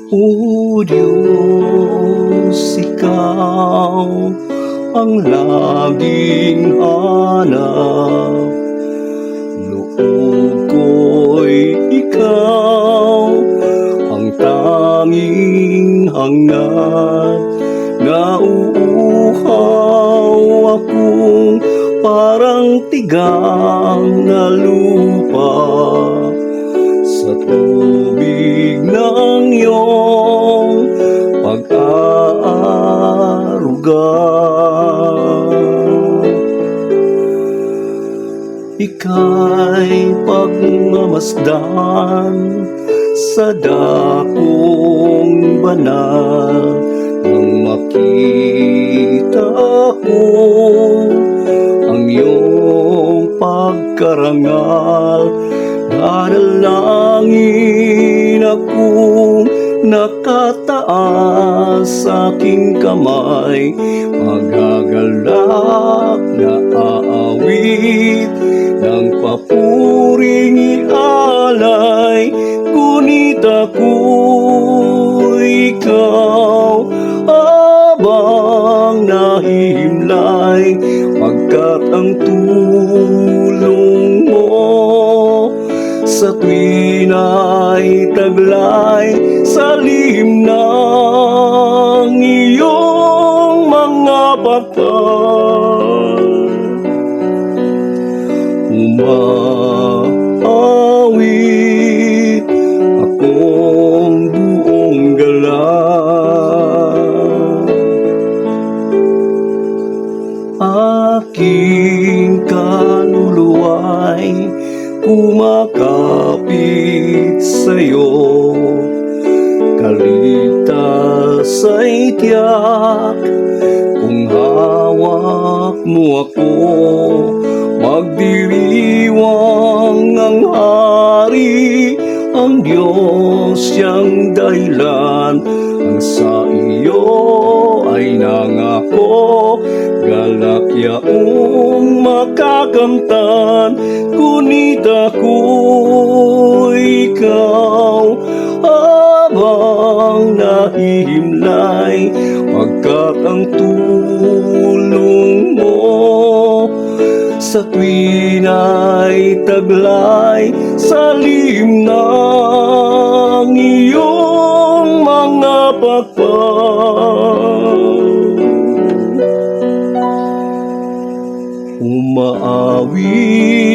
O Diyos, Ikaw ang laging hanap. Loob ko'y Ikaw ang tanging hangad. Nauuhaw akong parang tigang na lupa sa tubig ng iyong pag-aaruga. Ika'y pagmamasdan sa dakong banal nang makita ko ang iyong pagkarangal. Dadalangin akong nakataas sa aking kamay, magagalak na aawit ng papuring ialay. Ngunit ako'y ikaw habang nahihimlay, pagkat ang tulong mo sa tuwin ay taglay sa lihim ng iyong mga pakal. Umaawit akong buong galak, aking kaluluwa'y kumakapit sa'yo. Kaligtas ay tiyak kung hawak mo ako. Magdiriwang ang hari, ang Diyos siyang dahilan. Ang sa iyo ay nangako, galak yaong makakamtan. Ngunit ako'y ikaw habang nahihimlay, pagkat ang tulong mo sa tuwin ay taglay sa lihim ng iyong mga pakal. Umaawit